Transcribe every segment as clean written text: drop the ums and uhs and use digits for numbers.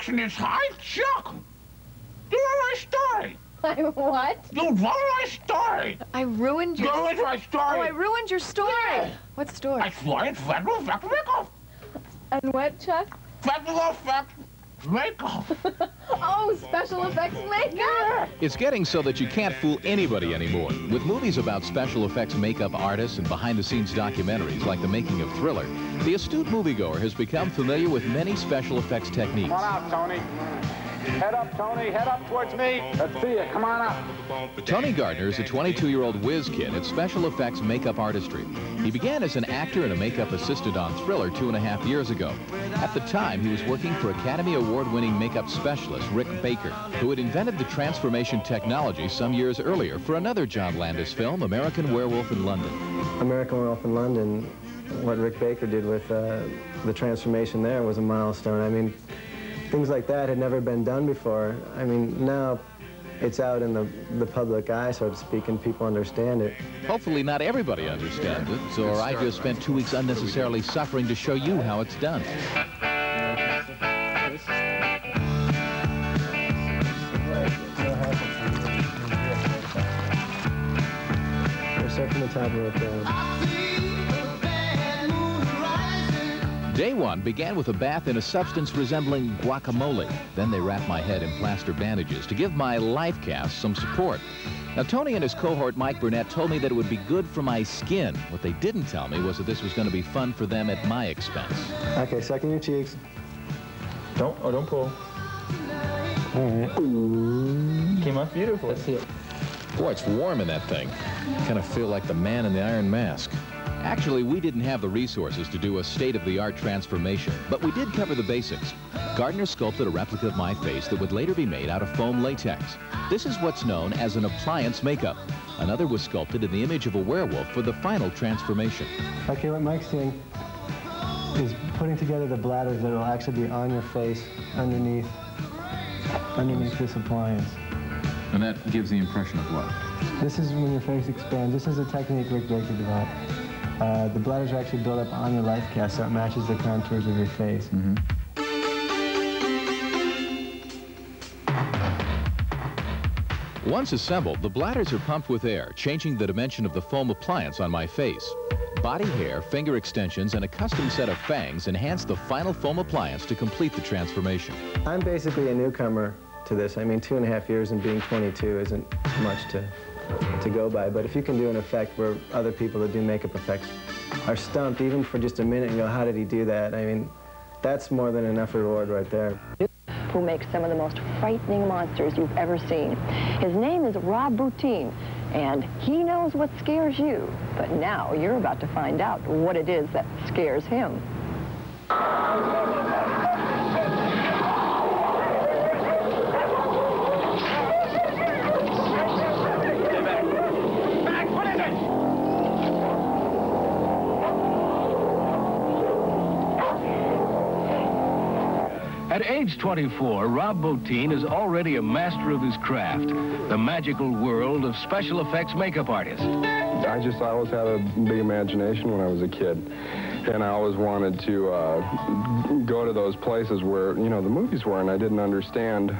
action is high, Chuck. You ruined my story. What? You ruined my story. I ruined your... You ruined my story. Oh, I ruined your story. Yeah. What story? I swear special effects makeup. And what, Chuck? Special effects makeup. Oh, special effects makeup. Yeah. It's getting so that you can't fool anybody anymore. With movies about special effects makeup artists and behind-the-scenes documentaries like The Making of Thriller, the astute moviegoer has become familiar with many special effects techniques. Come on out, Tony. Head up, Tony. Head up towards me. Let's see you. Come on up. Tony Gardner is a 22-year-old whiz kid at special effects makeup artistry. He began as an actor and a makeup assistant on Thriller 2.5 years ago. At the time, he was working for Academy Award-winning makeup specialist Rick Baker, who had invented the transformation technology some years earlier for another John Landis film, American Werewolf in London. American Werewolf in London, what Rick Baker did with the transformation there was a milestone. I mean, things like that had never been done before. I mean, now it's out in the public eye, so to speak, and people understand it. Hopefully not everybody understands it, or I just spent 2 weeks unnecessarily suffering to show you how it's done. We're set from the top of it down. Day one began with a bath in a substance resembling guacamole. Then they wrapped my head in plaster bandages to give my life cast some support. Now, Tony and his cohort, Mike Burnett, told me that it would be good for my skin. What they didn't tell me was that this was going to be fun for them at my expense. Okay, suck in your cheeks. Don't pull. All right. Came up beautiful. Let's see it. Boy, it's warm in that thing. Kind of feel like the man in the Iron Mask. Actually, we didn't have the resources to do a state-of-the-art transformation, but we did cover the basics. Gardner sculpted a replica of my face that would later be made out of foam latex. This is what's known as an appliance makeup. Another was sculpted in the image of a werewolf for the final transformation. Okay, what Mike's doing is putting together the bladders that will actually be on your face underneath this appliance. And that gives the impression of what? This is when your face expands. This is a technique Rick Baker developed. The bladders are actually built up on your life cast, so it matches the contours of your face. Mm-hmm. Once assembled, the bladders are pumped with air, changing the dimension of the foam appliance on my face. Body hair, finger extensions, and a custom set of fangs enhance the final foam appliance to complete the transformation. I'm basically a newcomer to this. I mean, 2.5 years and being 22 isn't much to go by, but if you can do an effect where other people that do makeup effects are stumped even for just a minute and go, how did he do that? I mean, that's more than enough reward right there. Who makes some of the most frightening monsters you've ever seen. His name is Rob Bottin, and he knows what scares you, but now you're about to find out what it is that scares him. At age 24, Rob Bottin is already a master of his craft, the magical world of special effects makeup artist. I always had a big imagination when I was a kid, and I always wanted to go to those places where, you know, the movies were, and I didn't understand,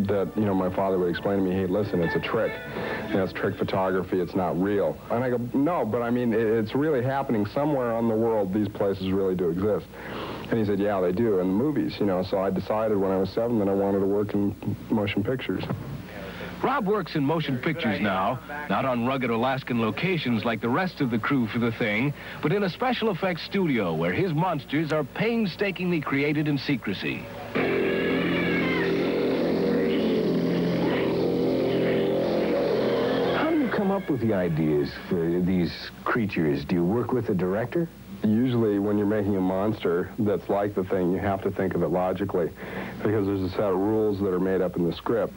that, my father would explain to me, hey, listen, it's a trick. It's trick photography, it's not real. And I go, no, but I mean, it's really happening somewhere on the world. These places really do exist. And he said, yeah, they do, in the movies, So I decided when I was 7 that I wanted to work in motion pictures. Rob works in motion pictures now, not on rugged Alaskan locations like the rest of the crew for The Thing, but in a special effects studio where his monsters are painstakingly created in secrecy. How do you come up with the ideas for these creatures? Do you work with the director? Usually when you're making a monster that's like The Thing, you have to think of it logically, because there's a set of rules that are made up in the script.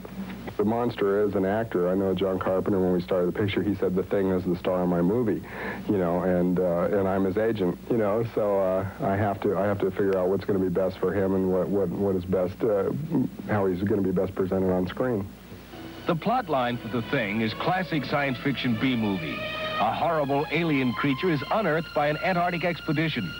The monster is an actor. I know John Carpenter, when we started the picture, he said The Thing is the star of my movie, and I'm his agent, so I have to figure out what's going to be best for him and what is best, how he's going to be best presented on screen. The plot line for The Thing is classic science fiction B-movie. A horrible alien creature is unearthed by an Antarctic expedition.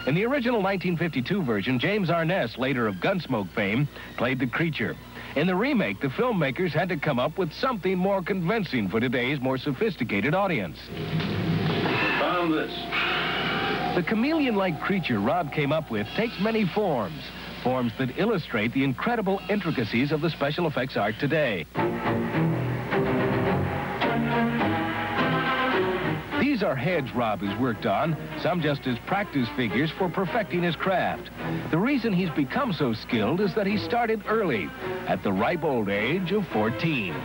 In the original 1952 version, James Arness, later of Gunsmoke fame, played the creature. In the remake, the filmmakers had to come up with something more convincing for today's more sophisticated audience. Found this. The chameleon-like creature Rob came up with takes many forms, forms that illustrate the incredible intricacies of the special effects art today. These are heads Rob has worked on, some just as practice figures for perfecting his craft. The reason he's become so skilled is that he started early, at the ripe old age of 14.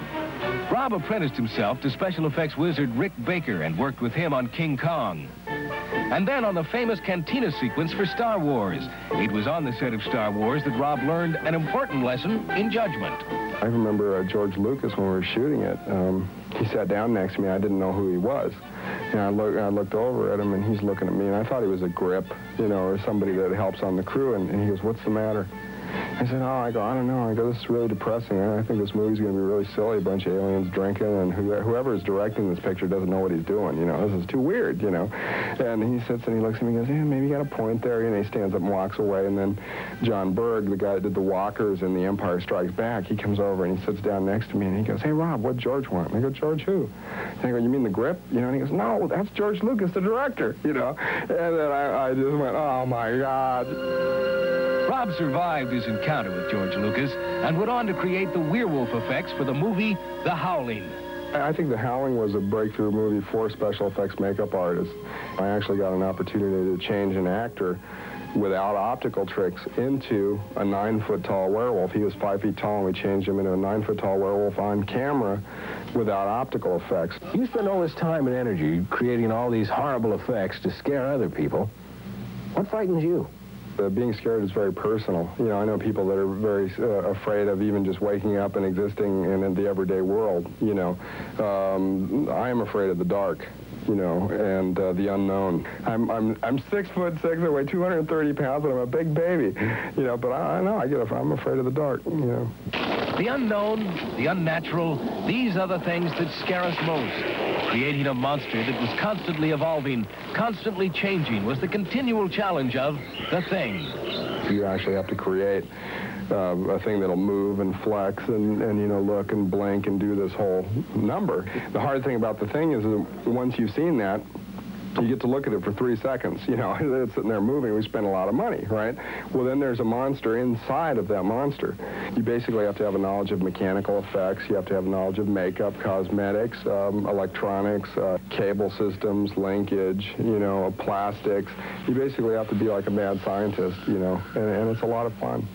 Rob apprenticed himself to special effects wizard Rick Baker and worked with him on King Kong. And then on the famous cantina sequence for Star Wars. It was on the set of Star Wars that Rob learned an important lesson in judgment. I remember George Lucas, when we were shooting it, he sat down next to me. I didn't know who he was. And I looked over at him, and he's looking at me, and I thought he was a grip, you know, or somebody that helps on the crew, and he goes, "What's the matter?" I said, "Oh," I go, "I don't know." I go, "This is really depressing. I think this movie's going to be really silly, a bunch of aliens drinking, and whoever's directing this picture doesn't know what he's doing, you know. This is too weird, you know." And he sits and he looks at me and goes, "Yeah, maybe you got a point there." And he stands up and walks away. And then John Berg, the guy that did the walkers in The Empire Strikes Back, he comes over and he sits down next to me and he goes, "Hey, Rob, what'd George want?" And I go, "George who?" And I go, "You mean the grip?" You know, and he goes, "No, that's George Lucas, the director," you know. And then I just went, "Oh, my God." Rob survived his encounter with George Lucas and went on to create the werewolf effects for the movie The Howling. I think The Howling was a breakthrough movie for special effects makeup artists. I actually got an opportunity to change an actor without optical tricks into a 9-foot-tall werewolf. He was 5 feet tall, and we changed him into a 9-foot-tall werewolf on camera without optical effects. You spend all this time and energy creating all these horrible effects to scare other people. What frightens you? Being scared is very personal. You know, I know people that are very afraid of even just waking up and existing in the everyday world, you know. I am afraid of the dark, you know, and the unknown. I'm 6'6", I weigh 230 pounds, and I'm a big baby, you know, but I know I'm afraid of the dark, you know. The unknown, the unnatural, these are the things that scare us most. Creating a monster that was constantly evolving, constantly changing, was the continual challenge of The Thing. You actually have to create a thing that'll move and flex and, you know, look and blink and do this whole number. The hard thing about The Thing is that once you've seen that, you get to look at it for 3 seconds. You know, it's sitting there moving. We spend a lot of money, right? Well, then there's a monster inside of that monster. You basically have to have a knowledge of mechanical effects. You have to have knowledge of makeup, cosmetics, electronics, cable systems, linkage, you know, plastics. You basically have to be like a mad scientist, you know, and it's a lot of fun.